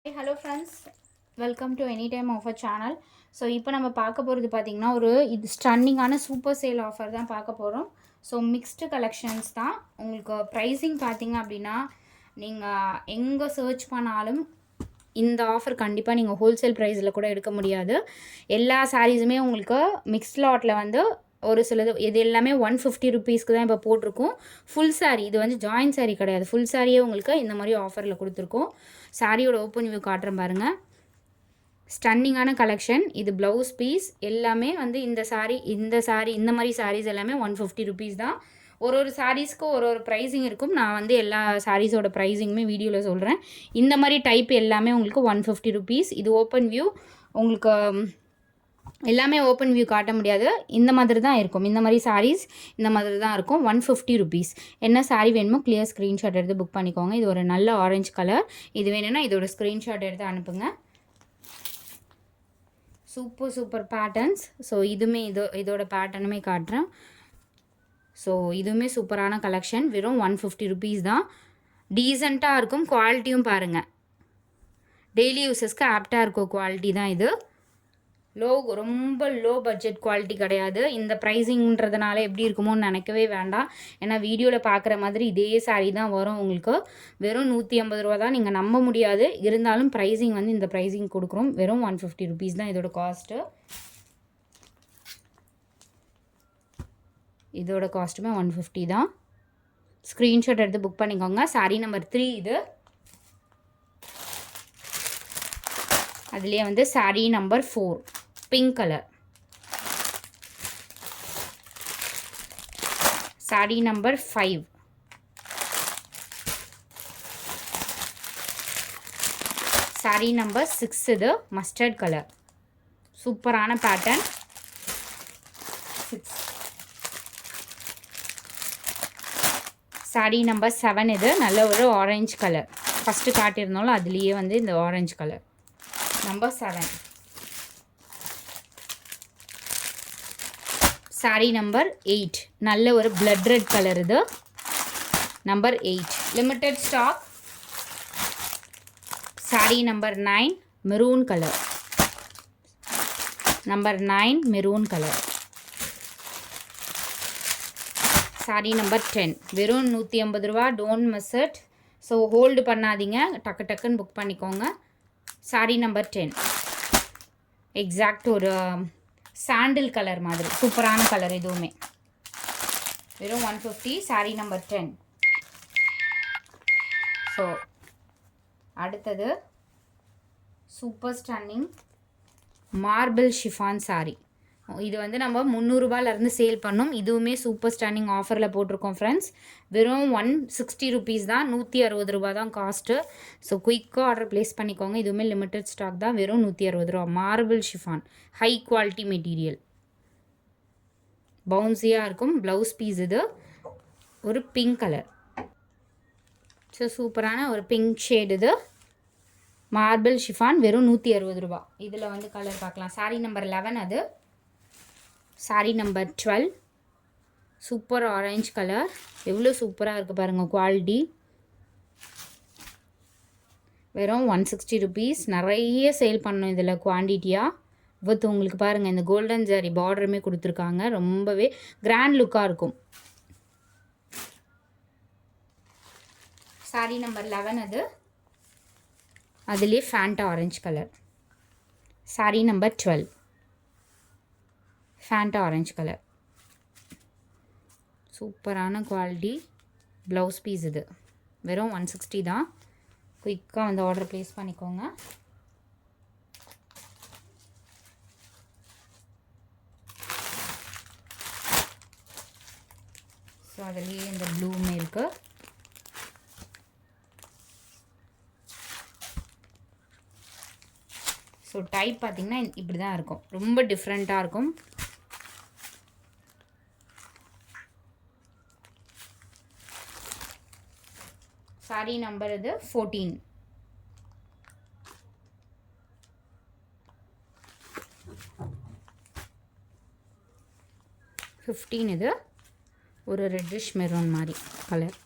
Hello friends, welcome to any time offer channel. So இப்போ நம்ம பார்க்க போகிறது பார்த்திங்கன்னா இது ஸ்டன்னிங்கான சூப்பர் சேல் ஆஃபர் தான் பார்க்க போகிறோம். ஸோ மிக்ஸ்டு கலெக்ஷன்ஸ் தான். உங்களுக்கு ப்ரைஸிங் பார்த்திங்க அப்படின்னா நீங்கள் எங்கே சர்ச் பண்ணாலும் இந்த ஆஃபர் கண்டிப்பாக நீங்கள் ஹோல்சேல் ப்ரைஸில் கூட எடுக்க முடியாது. எல்லா சாரீஸுமே உங்களுக்கு மிக்ஸ் லாட்டில் ஒரு சிலது இது எல்லாமே 150 ருபீஸ்க்கு தான் இப்போ போட்டிருக்கோம். ஃபுல் சாரீ இது ஜாயின் சாரீ கிடையாது. ஃபுல் சாரியே உங்களுக்கு இந்த மாதிரி ஆஃபரில் கொடுத்துருக்கோம். சாரியோட ஓப்பன் வியூ காட்டுறேன் பாருங்கள். ஸ்டன்னிங்கான கலெக்ஷன். இது ப்ளவுஸ் பீஸ் எல்லாமே இந்த சாரீ இந்த மாதிரி சாரீஸ் எல்லாமே 150 ருபீஸ் தான். ஒரு சாரீஸ்க்கு ஒரு ப்ரைஸிங் இருக்கும். நான் எல்லா சாரீஸோட ப்ரைஸிங்குமே வீடியோவில் சொல்கிறேன். இந்த மாதிரி டைப் எல்லாமே உங்களுக்கு 150 ருபீஸ். இது ஓப்பன் வியூ. உங்களுக்கு எல்லாமே ஓப்பன் வியூ காட்ட முடியாது. இந்த மாதிரி தான் இருக்கும். இந்த மாதிரி சாரீஸ் இந்த மாதிரி தான் இருக்கும். 150 ருபீஸ். என்ன சாரீ வேணுமோ கிளியர் ஸ்க்ரீன்ஷாட் எடுத்து புக் பண்ணிக்கோங்க. இது ஒரு நல்ல ஆரஞ்சு கலர். இது வேணும்னா இதோட ஸ்க்ரீன்ஷாட் எடுத்து அனுப்புங்க. Super patterns. ஸோ இதுவுமே இதோட பேட்டர்னுமே காட்டுறேன். ஸோ இதுவுமே சூப்பரான கலெக்ஷன். வெறும் 150 ருபீஸ் தான். டீசெண்டாக இருக்கும். குவாலிட்டியும் பாருங்கள். டெய்லி யூஸஸ்க்கு ஆப்டாக இருக்கும் குவாலிட்டி தான் இது. ரொம்ப லோ பட்ஜெட் குவாலிட்டி கிடையாது. இந்த ப்ரைஸிங்கிறதுனால எப்படி இருக்குமோன்னு நினைக்கவே வேண்டாம். ஏன்னா வீடியோவில் பார்க்குற மாதிரி இதே சாரீ தான் வரும் உங்களுக்கு. வெறும் 150 ரூபா தான். நீங்கள் நம்ப முடியாது. இருந்தாலும் ப்ரைஸிங் இந்த ப்ரைஸிங் கொடுக்குறோம். வெறும் 150 ருபீஸ் தான் இதோட காஸ்ட்டு. இதோட காஸ்ட்டுமே 150 தான். ஸ்க்ரீன்ஷாட் எடுத்து புக் பண்ணிக்கோங்க. சாரீ நம்பர் 3 இது. அதுலேயே sari number 4 pink colour. Sari number 5 sari number 6 இது மஸ்டர்ட் கலர். சூப்பரான பேட்டர்ன். 6 சாரீ நம்பர் 7 இது நல்ல ஒரு ஆரஞ்சு கலர். ஃபஸ்ட்டு காட்டியிருந்தாலும் அதுலேயே இந்த orange colour. Number 7 sari number 8 நல்ல ஒரு பிளட் ரெட் கலர். இது number 8 limited stock. Sari number 9 maroon colour. Number 9 maroon colour. Sari number 10 வெறும் 150 ரூபா. Don't miss it. So hold பண்ணாதீங்க. டக்குன்னு புக் பண்ணிக்கோங்க. சாரீ நம்பர் 10 எக்ஸாக்ட் ஒரு சாண்டில் கலர் மாதிரி சூப்பரான கலர். இதுவுமே வெறும் 150. சாரீ நம்பர் 10. ஸோ அடுத்தது super stunning marble chiffon sari. இது நம்ம 300 ரூபாயிலேருந்து சேல் பண்ணோம். இதுவுமே சூப்பர் ஸ்டன்னிங் ஆஃபரில் போட்டிருக்கோம் ஃப்ரெண்ட்ஸ். வெறும் 160 ருபீஸ் தான். 160 ரூபா தான் காஸ்ட்டு. ஸோ குயிக்காக ஆர்டர் ப்ளேஸ் பண்ணிக்கோங்க. இதுவுமே லிமிட்டட் ஸ்டாக் தான். வெறும் 160 ரூபா. Marble chiffon high quality material. பவுன்ஸியாக இருக்கும். ப்ளவுஸ் பீஸ் இது ஒரு பிங்க் கலர். ஸோ சூப்பரான ஒரு பிங்க் ஷேட். இது மார்பிள் ஷிஃபான் வெறும் 160 ரூபா. இதில் கலர் பார்க்கலாம். சாரீ நம்பர் 11 அது. Sari number 12 super orange colour. எவ்வளோ சூப்பராக இருக்குது பாருங்கள் குவாலிட்டி. வெறும் 160 ருபீஸ். நிறைய சேல் பண்ணோம் இதில் குவான்டிட்டியாக. உங்களுக்கு பாருங்கள் இந்த கோல்டன் ஜரி பார்டருமே கொடுத்துருக்காங்க. ரொம்பவே கிராண்ட் லுக்காக இருக்கும். சாரீ நம்பர் 11 அது. அதுலேயே Fanta orange colour. Sari number 12 Fanta orange colour. சூப்பரான குவாலிட்டி. ப்ளவுஸ் பீஸ் இது வெறும் 160 தான். குயிக்காக ஆர்டர் ப்ளேஸ் பண்ணிக்கோங்க. ஸோ அதுலேயே இந்த ப்ளூமே இருக்குது. ஸோ டைப் பார்த்திங்கன்னா இப்படி தான் இருக்கும். ரொம்ப டிஃப்ரெண்ட்டாக இருக்கும். சாரீ நம்பர் இது 14 15 இது ஒரு ரெட்டிஷ் மெரூன் மாதிரி கலர்.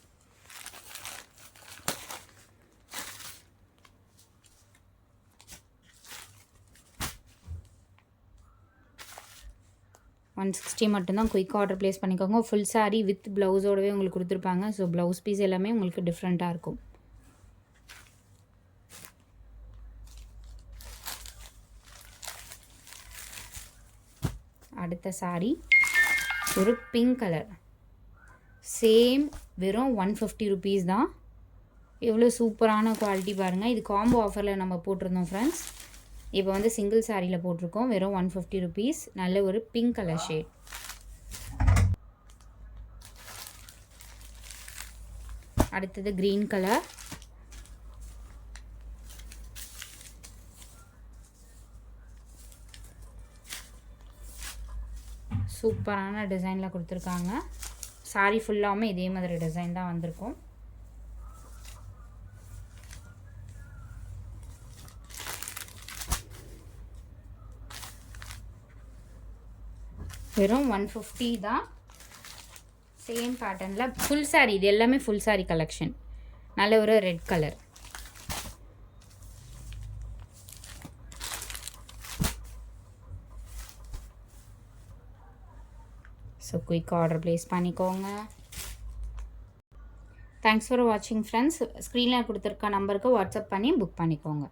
160 மட்டும்தான். குயிக் ஆர்டர் ப்ளேஸ் பண்ணிக்கோங்க. ஃபுல் சாரீ வித் ப்ளவுஸோடவே உங்களுக்கு கொடுத்துருப்பாங்க. ஸோ ப்ளவுஸ் பீஸ் எல்லாமே உங்களுக்கு டிஃப்ரெண்ட்டாக இருக்கும். அடுத்த சாரீ ஒரு பிங்க் கலர். சேம் வெறும் 150 ருபீஸ் தான். எவ்வளோ சூப்பரான குவாலிட்டி பாருங்கள். இது காம்போ ஆஃபரில் நம்ம போட்டிருந்தோம் ஃப்ரெண்ட்ஸ். இப்போ வந்து சிங்கிள் சாரியில் போட்டிருக்கோம். வெறும் 150 ருபீஸ். நல்ல ஒரு பிங்க் கலர் ஷேட். அடுத்தது க்ரீன் கலர். சூப்பரான டிசைனில் கொடுத்துருக்காங்க. சாரீ ஃபுல்லாமே இதே மாதிரி டிசைன் தான் வந்திருக்கும். வெறும் 150 தான். சேம் பேட்டர்னில் ஃபுல் சாரீ. இது எல்லாமே ஃபுல் சாரீ கலெக்ஷன். நல்ல ஒரு red colour. So quick order place பண்ணிக்கோங்க. தேங்க்ஸ் ஃபார் வாட்சிங் ஃப்ரெண்ட்ஸ். ஸ்க்ரீனில் கொடுத்துருக்க நம்பருக்கு வாட்ஸ்அப் பண்ணி புக் பண்ணிக்கோங்க.